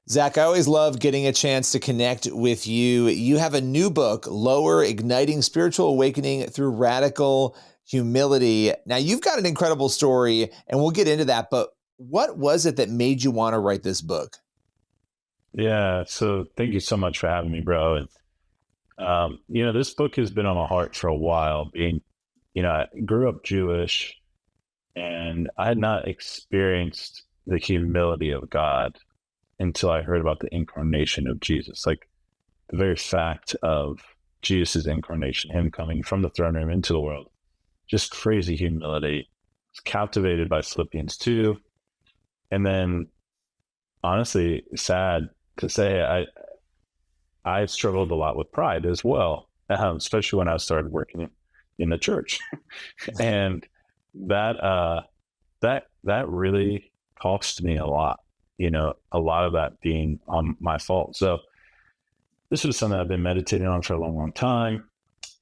Zach, I always love getting a chance to connect with you. You have a new book, Lower: Igniting Spiritual Awakening Through Radical Humility. Now, you've got an incredible story, and we'll get into that, but what was it that made you want to write this book? Yeah, so thank you so much for having me, bro. And this book has been on my heart for a while. I grew up Jewish, and I had not experienced the humility of God until I heard about the incarnation of Jesus. Like the very fact of Jesus' incarnation, him coming from the throne room into the world, just crazy humility. I was captivated by Philippians 2. And then, honestly, sad to say, I struggled a lot with pride as well, especially when I started working in the church, and that really cost me a lot. A lot of that being on my fault. So this was something I've been meditating on for a long, long time.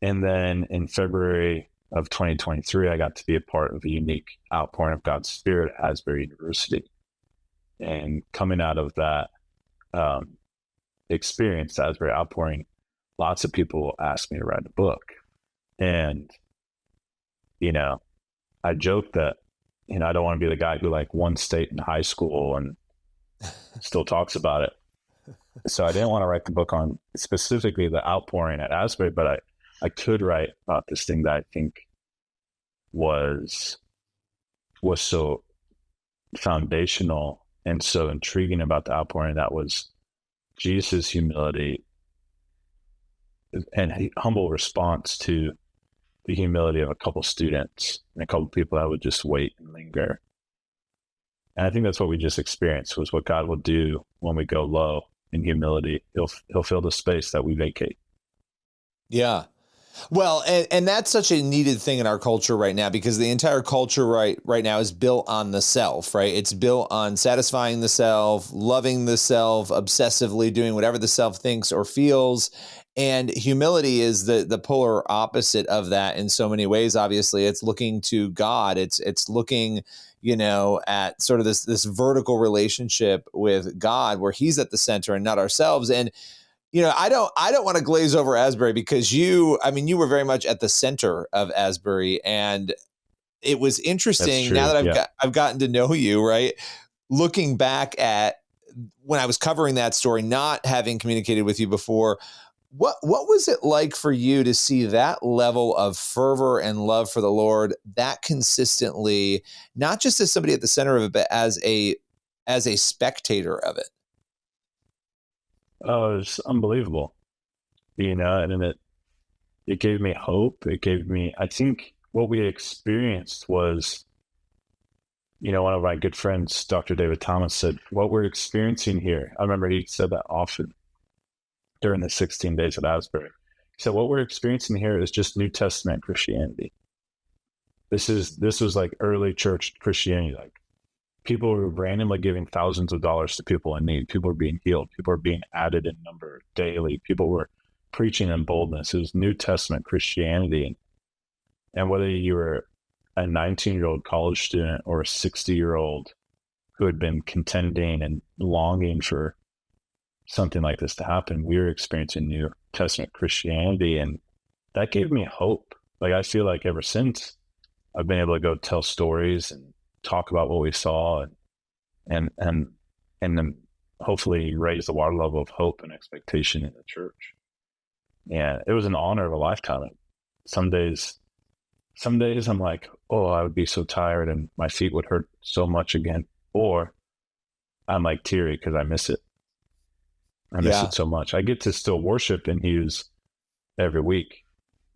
And then in February of 2023, I got to be a part of a unique outpouring of God's Spirit at Asbury University. And coming out of that experience, Asbury outpouring, lots of people asked me to write a book. And, I joke that, I don't want to be the guy who won state in high school and still talks about it. So I didn't want to write the book on specifically the outpouring at Asbury, but I could write about this thing that I think was so foundational and so intriguing about the outpouring. That was Jesus' humility and humble response to the humility of a couple students and a couple people that would just wait and linger. And I think that's what we just experienced, was what God will do when we go low in humility. He'll fill the space that we vacate. Yeah. Well, and that's such a needed thing in our culture right now, because the entire culture right now is built on the self, right? It's built on satisfying the self, loving the self, obsessively doing whatever the self thinks or feels. And humility is the polar opposite of that in so many ways. Obviously, it's looking to God. It's looking, at sort of this vertical relationship with God, where He's at the center and not ourselves. And I don't want to glaze over Asbury, because you were very much at the center of Asbury, and it was interesting now that I've gotten to know you, right? Looking back at when I was covering that story, not having communicated with you before, what was it like for you to see that level of fervor and love for the Lord that consistently, not just as somebody at the center of it, but as a spectator of it? Oh, it was unbelievable, and it gave me hope. I think what we experienced was, one of my good friends, Dr. David Thomas, said, what we're experiencing here, I remember he said that often during the 16 days at Asbury. He said, what we're experiencing here is just New Testament Christianity. This was like early church Christianity. Like, people were randomly giving thousands of dollars to people in need. People were being healed. People were being added in number daily. People were preaching in boldness. It was New Testament Christianity. And whether you were a 19-year-old college student or a 60-year-old who had been contending and longing for something like this to happen, we were experiencing New Testament Christianity. And that gave me hope. Like, I feel like ever since, I've been able to go tell stories and talk about what we saw and then hopefully raise the water level of hope and expectation in the church. And it was an honor of a lifetime. Some days I'm like, oh, I would be so tired and my feet would hurt so much again. Or I'm like teary because I miss it. I miss it so much. I get to still worship and use every week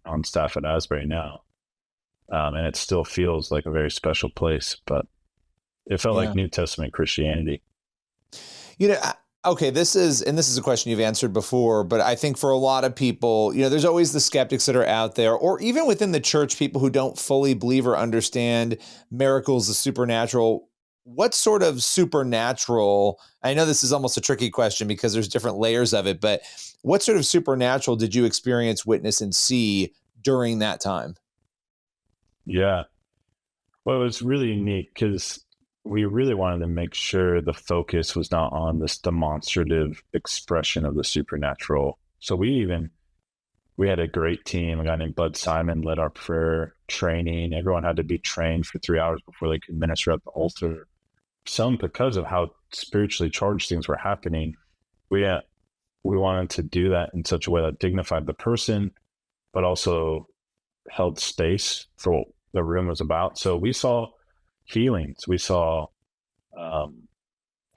on staff at Asbury now. And it still feels like a very special place, but it felt like New Testament Christianity. Okay, this is a question you've answered before, but I think for a lot of people, there's always the skeptics that are out there, or even within the church, people who don't fully believe or understand miracles, the supernatural. What sort of supernatural, I know this is almost a tricky question because there's different layers of it, but what sort of supernatural did you experience, witness, and see during that time? Yeah. Well, it was really unique because we really wanted to make sure the focus was not on this demonstrative expression of the supernatural. So we had a great team. A guy named Bud Simon led our prayer training. Everyone had to be trained for 3 hours before they could minister at the altar. Some, because of how spiritually charged things were happening, we wanted to do that in such a way that dignified the person, but also held space for what the room was about. So we saw healings, we saw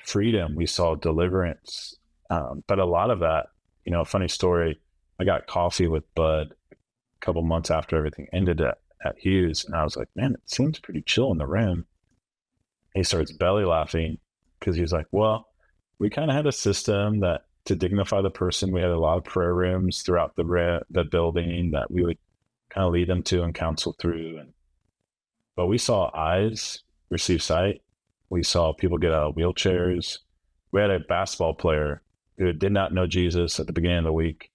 freedom, we saw deliverance. But a lot of that, a funny story, I got coffee with Bud a couple months after everything ended at Hughes, and I was like, man, it seems pretty chill in the room. He starts belly laughing because he was like, well, we kind of had a system that to dignify the person, we had a lot of prayer rooms throughout the building that we would kind of lead them to and counsel through. But we saw eyes receive sight. We saw people get out of wheelchairs. We had a basketball player who did not know Jesus at the beginning of the week,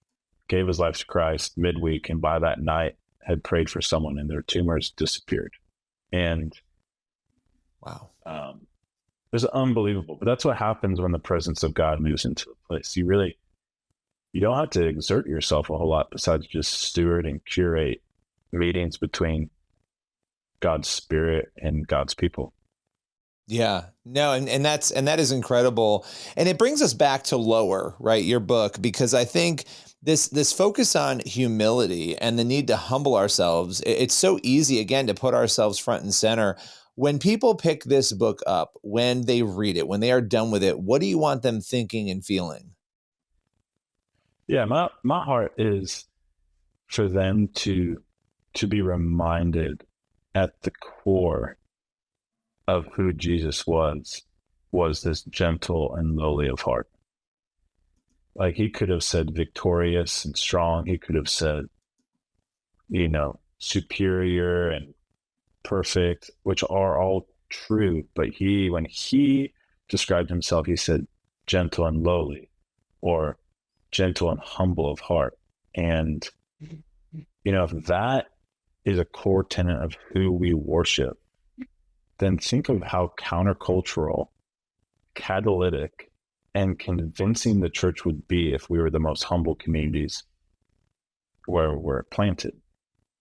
gave his life to Christ midweek, and by that night had prayed for someone and their tumors disappeared. And wow. It was unbelievable. But that's what happens when the presence of God moves into a place. You don't have to exert yourself a whole lot besides just steward and curate meetings between God's spirit and God's people. Yeah, no, and that is incredible. And it brings us back to Lower, right? Your book, because I think this focus on humility and the need to humble ourselves, it's so easy, again, to put ourselves front and center. When people pick this book up, when they read it, when they are done with it, what do you want them thinking and feeling? Yeah, my heart is for them to be reminded at the core of who Jesus was this gentle and lowly of heart. Like, he could have said victorious and strong. He could have said, superior and perfect, which are all true. But when he described himself, he said gentle and lowly, or gentle and humble of heart. And, if that is a core tenet of who we worship, then think of how countercultural, catalytic, and convincing the church would be if we were the most humble communities where we're planted.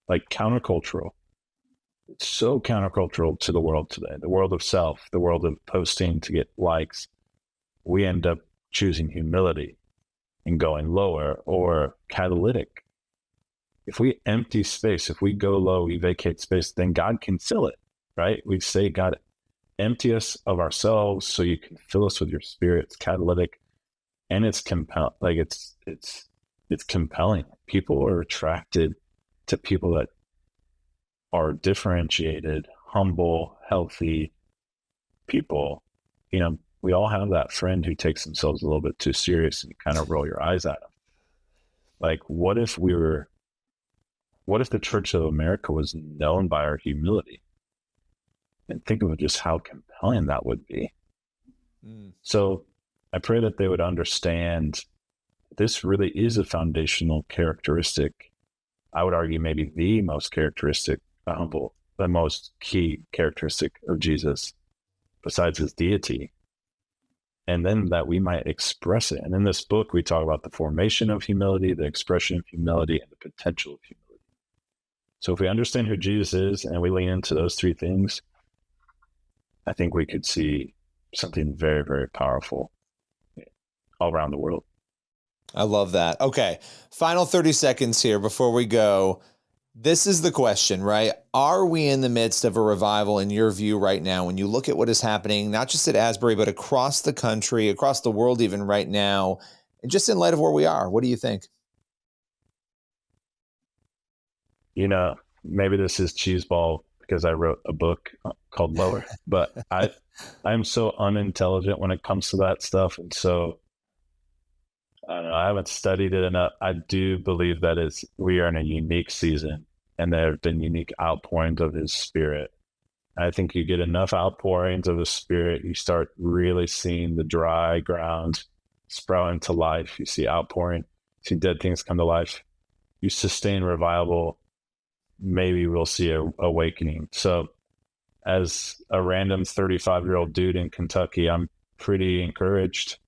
Like, countercultural. It's so countercultural to the world today, the world of self, the world of posting to get likes. We end up choosing humility and going lower, or catalytic. If we empty space, if we go low, we vacate space, then God can fill it, right? We say, God, empty us of ourselves so you can fill us with your spirit. It's catalytic, and it's compelling. Like, it's compelling. People are attracted to people that are differentiated, humble, healthy people. We all have that friend who takes themselves a little bit too serious and you kind of roll your eyes at them. Like, what if the Church of America was known by our humility? And think of just how compelling that would be. So I pray that they would understand this really is a foundational characteristic. I would argue maybe the most the most key characteristic of Jesus, besides his deity. And then that we might express it. And in this book, we talk about the formation of humility, the expression of humility, and the potential of humility. So if we understand who Jesus is and we lean into those three things, I think we could see something very, very powerful all around the world. I love that. Okay, final 30 seconds here before we go. This is the question, right? Are we in the midst of a revival in your view right now? When you look at what is happening, not just at Asbury, but across the country, across the world even right now, and just in light of where we are, what do you think? Maybe this is cheeseball because I wrote a book called Lower, but I'm so unintelligent when it comes to that stuff. And so I don't know, I haven't studied it enough. I do believe that we are in a unique season, and there have been unique outpourings of his spirit. I think you get enough outpourings of his spirit, you start really seeing the dry ground sprout into life. You see outpouring, see dead things come to life. You sustain revival, maybe we'll see a awakening. So as a random 35-year-old dude in Kentucky, I'm pretty encouraged.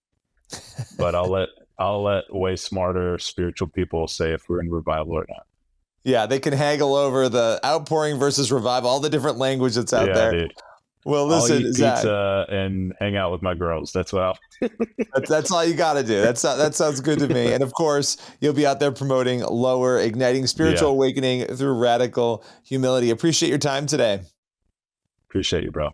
But I'll let way smarter spiritual people say if we're in revival or not. Yeah, they can haggle over the outpouring versus revival, all the different language that's out there. Dude. Well, I'll listen, eat Zach, pizza and hang out with my girls. That's what I'll. that's all you got to do. That sounds good to me. And of course, you'll be out there promoting lower, igniting spiritual awakening through radical humility. Appreciate your time today. Appreciate you, bro.